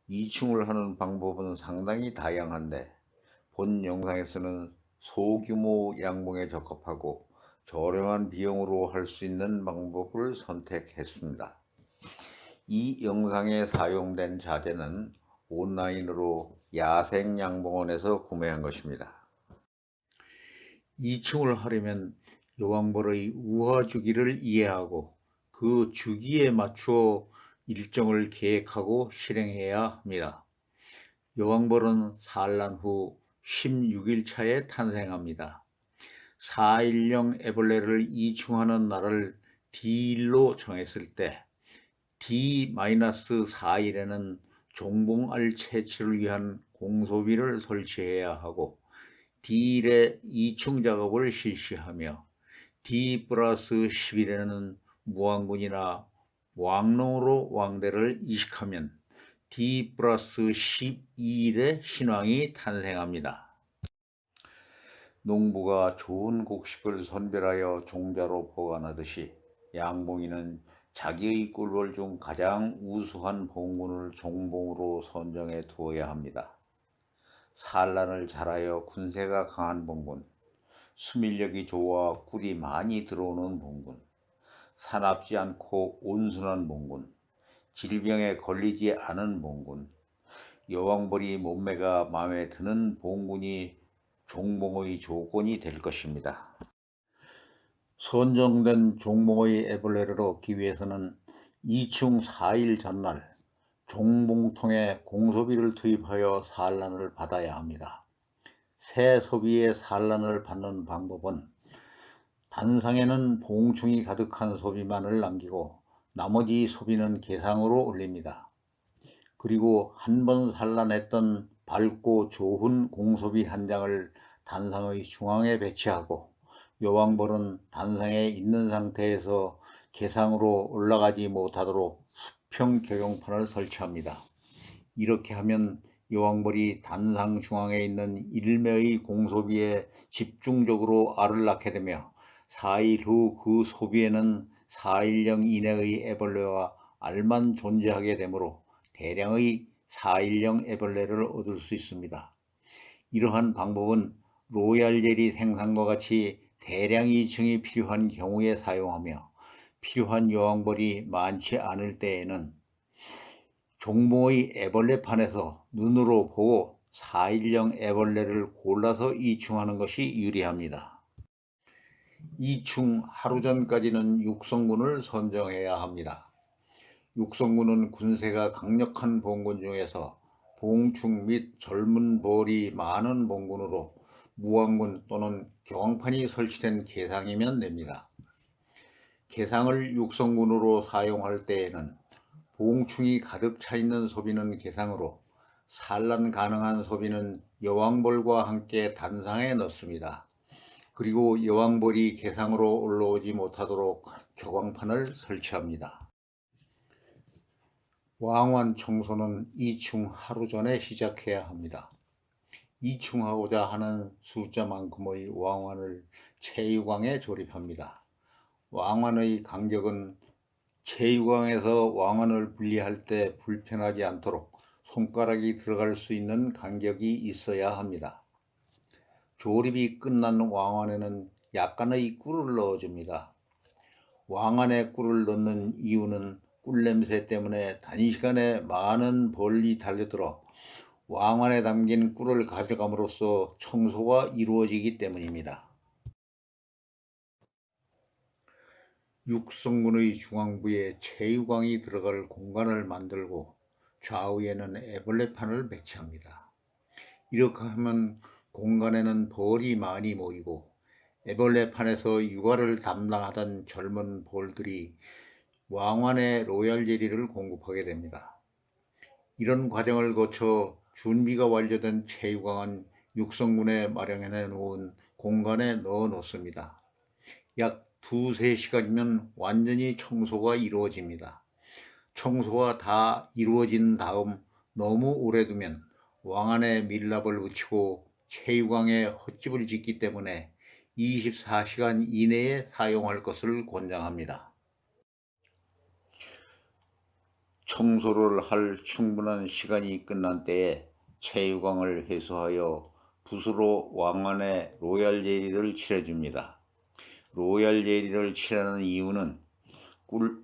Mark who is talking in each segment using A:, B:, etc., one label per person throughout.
A: 이충을 하는 방법은 상당히 다양한데 본 영상에서는 소규모 양봉에 적합하고 저렴한 비용으로 할 수 있는 방법을 선택했습니다. 이 영상에 사용된 자재는 온라인으로 야생 양봉원에서 구매한 것입니다. 이충을 하려면 여왕벌의 우화 주기를 이해하고 그 주기에 맞추어 일정을 계획하고 실행해야 합니다. 여왕벌은 산란 후 16일 차에 탄생합니다. 4일령 애벌레를 이충하는 날을 D일로 정했을 때 D-4일에는 종봉알 채취를 위한 공소비를 설치해야 하고 D일에 이충 작업을 실시하며 D+10일에는 무왕군이나 왕농으로 왕대를 이식하면 D+12일에 신왕이 탄생합니다. 농부가 좋은 곡식을 선별하여 종자로 보관하듯이 양봉이는 자기의 꿀벌 중 가장 우수한 봉군을 종봉으로 선정해 두어야 합니다. 산란을 잘하여 군세가 강한 봉군, 수밀력이 좋아 꿀이 많이 들어오는 봉군, 사납지 않고 온순한 봉군, 질병에 걸리지 않은 봉군, 여왕벌이 몸매가 마음에 드는 봉군이 종봉의 조건이 될 것입니다. 선정된 종봉의 애벌레를 얻기 위해서는 이충 4일 전날 종봉통에 공소비를 투입하여 산란을 받아야 합니다. 새 소비의 산란을 받는 방법은 단상에는 봉충이 가득한 소비만을 남기고 나머지 소비는 계상으로 올립니다. 그리고 한 번 산란했던 밝고 좋은 공소비 한 장을 단상의 중앙에 배치하고 여왕벌은 단상에 있는 상태에서 계상으로 올라가지 못하도록 수평 격용판을 설치합니다. 이렇게 하면 여왕벌이 단상 중앙에 있는 일매의 공소비에 집중적으로 알을 낳게 되며 4일 후 그 소비에는 4일령 이내의 애벌레와 알만 존재하게 되므로 대량의 4일령 애벌레를 얻을 수 있습니다. 이러한 방법은 로얄 젤리 생산과 같이 대량 이충이 필요한 경우에 사용하며 필요한 여왕벌이 많지 않을 때에는 종봉의 애벌레판에서 눈으로 보고 4일령 애벌레를 골라서 이충하는 것이 유리합니다. 이충 하루 전까지는 육성군을 선정해야 합니다. 육성군은 군세가 강력한 봉군 중에서 봉충 및 젊은 벌이 많은 봉군으로 무왕군 또는 경황판이 설치된 계상이면 됩니다. 계상을 육성군으로 사용할 때에는 봉충이 가득 차 있는 소비는 계상으로 산란 가능한 소비는 여왕벌과 함께 단상에 넣습니다. 그리고 여왕벌이 계상으로 올라오지 못하도록 격왕판을 설치합니다. 왕환 청소는 이충 하루 전에 시작해야 합니다. 이충하고자 하는 숫자만큼의 왕환을 체유광에 조립합니다. 왕환의 간격은 체유광에서 왕환을 분리할 때 불편하지 않도록 손가락이 들어갈 수 있는 간격이 있어야 합니다. 조립이 끝난 왕환에는 약간의 꿀을 넣어줍니다. 왕환에 꿀을 넣는 이유는 꿀냄새 때문에 단시간에 많은 벌이 달려들어 왕환에 담긴 꿀을 가져감으로써 청소가 이루어지기 때문입니다. 육성군의 중앙부에 체유광이 들어갈 공간을 만들고 좌우에는 애벌레판을 배치합니다. 이렇게 하면 공간에는 벌이 많이 모이고 애벌레판에서 육아를 담당하던 젊은 벌들이 왕환의 로얄 젤리를 공급하게 됩니다. 이런 과정을 거쳐 준비가 완료된 체유광은 육성군에 마련해 놓은 공간에 넣어 놓습니다. 약 2~3시간이면 완전히 청소가 이루어집니다. 청소가 다 이루어진 다음 너무 오래 두면 왕안에 밀랍을 붙이고 체유광에 헛집을 짓기 때문에 24시간 이내에 사용할 것을 권장합니다. 청소를 할 충분한 시간이 끝난 때에 채유광을 회수하여 붓으로 왕안의 로얄 예리를 칠해줍니다. 로얄 예리를 칠하는 이유는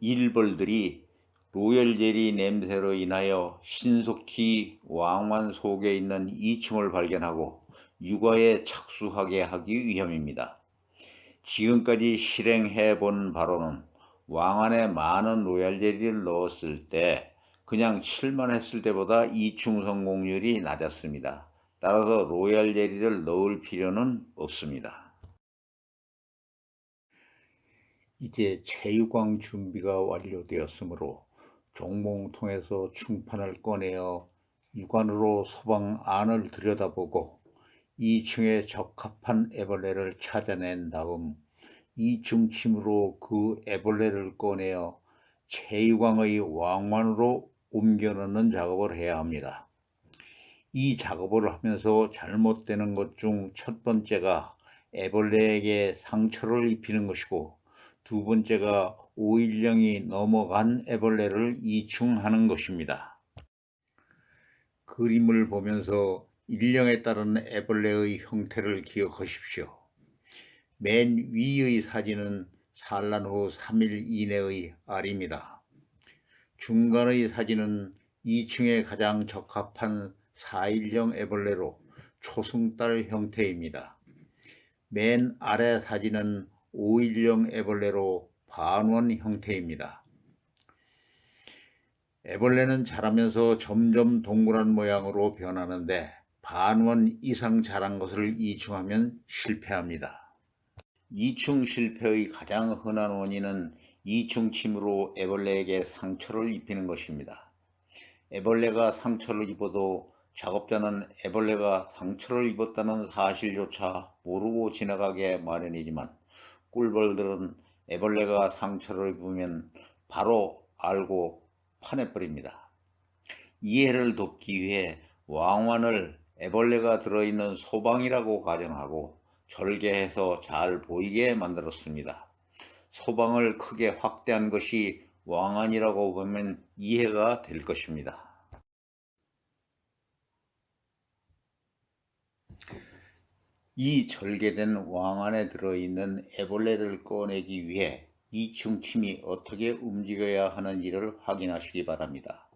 A: 일벌들이 로얄 예리 냄새로 인하여 신속히 왕관 속에 있는 이충을 발견하고 육아에 착수하게 하기 위함입니다. 지금까지 실행해 본 바로는 왕안에 많은 로얄 젤리를 넣었을 때 그냥 칠만 했을 때보다 이충 성공률이 낮았습니다. 따라서 로얄 젤리를 넣을 필요는 없습니다. 이제 채유광 준비가 완료되었으므로 종몽통에서 충판을 꺼내어 육안으로 소방 안을 들여다보고 2층에 적합한 애벌레를 찾아낸 다음 2층 침으로 그 애벌레를 꺼내어 채유광의 왕관으로 옮겨 넣는 작업을 해야 합니다. 이 작업을 하면서 잘못되는 것 중 첫 번째가 애벌레에게 상처를 입히는 것이고, 두 번째가 오일령이 넘어간 애벌레를 이충하는 것입니다. 그림을 보면서 일령에 따른 애벌레의 형태를 기억하십시오. 맨 위의 사진은 산란 후 3일 이내의 알입니다. 중간의 사진은 2층에 가장 적합한 4일형 애벌레로 초승달 형태입니다. 맨 아래 사진은 5일형 애벌레로 반원 형태입니다. 애벌레는 자라면서 점점 동그란 모양으로 변하는데 반원 이상 자란 것을 이충하면 실패합니다. 이충 실패의 가장 흔한 원인은 이충침으로 애벌레에게 상처를 입히는 것입니다. 애벌레가 상처를 입어도 작업자는 애벌레가 상처를 입었다는 사실조차 모르고 지나가게 마련이지만, 꿀벌들은 애벌레가 상처를 입으면 바로 알고 파내버립니다. 이해를 돕기 위해 왕관을 애벌레가 들어있는 소방이라고 가정하고 절개해서 잘 보이게 만들었습니다. 소방을 크게 확대한 것이 왕안이라고 보면 이해가 될 것입니다. 이 절개된 왕안에 들어있는 애벌레를 꺼내기 위해 이충침이 어떻게 움직여야 하는지를 확인하시기 바랍니다.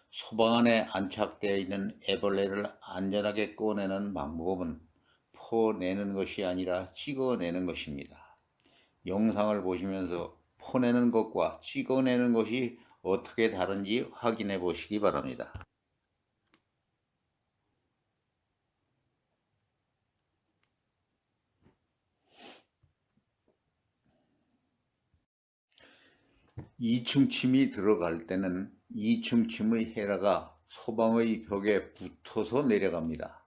A: 소방 안에 안착되어 있는 애벌레를 안전하게 꺼내는 방법은 퍼내는 것이 아니라 찍어내는 것입니다. 영상을 보시면서 퍼내는 것과 찍어내는 것이 어떻게 다른지 확인해 보시기 바랍니다. 이충침이 들어갈 때는 이충침의 헤라가 소방의 벽에 붙어서 내려갑니다.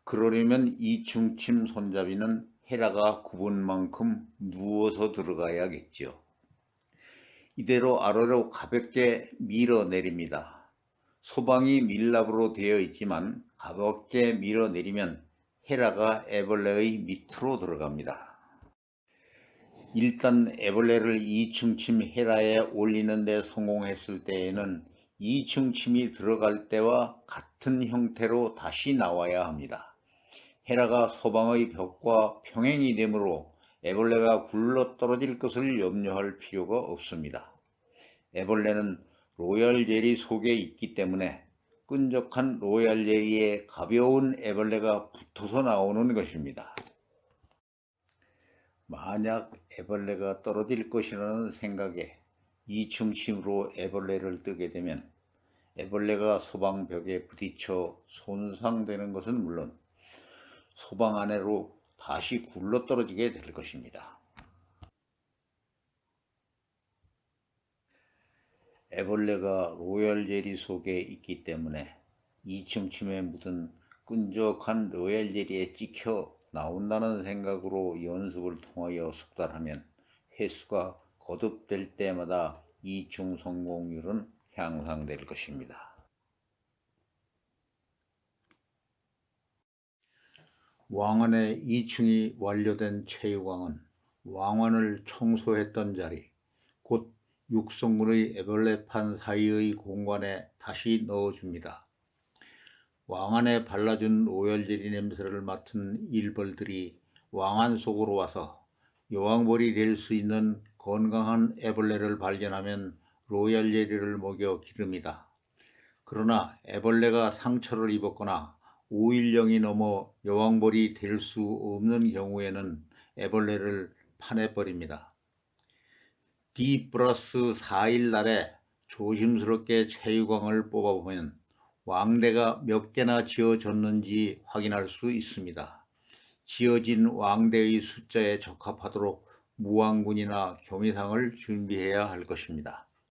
A: 그러려면 이충침 손잡이는 헤라가 굽은 만큼 누워서 들어가야겠죠. 이대로 아래로 가볍게 밀어내립니다. 소방이 밀랍으로 되어 있지만 가볍게 밀어내리면 헤라가 애벌레의 밑으로 들어갑니다. 일단 애벌레를 이충침 헤라에 올리는 데 성공했을 때에는 이충침이 들어갈 때와 같은 형태로 다시 나와야 합니다. 헤라가 소방의 벽과 평행이 되므로 애벌레가 굴러 떨어질 것을 염려할 필요가 없습니다. 애벌레는 로얄 젤리 속에 있기 때문에 끈적한 로얄 젤리에 가벼운 애벌레가 붙어서 나오는 것입니다. 만약 애벌레가 떨어질 것이라는 생각에 이충침으로 애벌레를 뜨게 되면 애벌레가 소방벽에 부딪혀 손상되는 것은 물론 소방 안으로 다시 굴러 떨어지게 될 것입니다. 애벌레가 로얄 젤리 속에 있기 때문에 이충침에 묻은 끈적한 로얄 젤리에 찍혀 나온다는 생각으로 연습을 통하여 숙달하면 횟수가 거듭될 때마다 이충 성공률은 향상될 것입니다. 왕안의 이충이 완료된 채유광은 왕안을 청소했던 자리, 곧 육성문의 애벌레판 사이의 공간에 다시 넣어줍니다. 왕안에 발라준 로열젤리 냄새를 맡은 일벌들이 왕안 속으로 와서 여왕벌이 될 수 있는 건강한 애벌레를 발견하면 로열젤리를 먹여 기릅니다. 그러나 애벌레가 상처를 입었거나 5일령이 넘어 여왕벌이 될 수 없는 경우에는 애벌레를 파내버립니다. D+4일 날에 조심스럽게 체유광을 뽑아보면 왕대가 몇 개나 지어졌는지 확인할 수 있습니다. 지어진 왕대의 숫자에 적합하도록 무왕군이나 교미상을 준비해야 할 것입니다.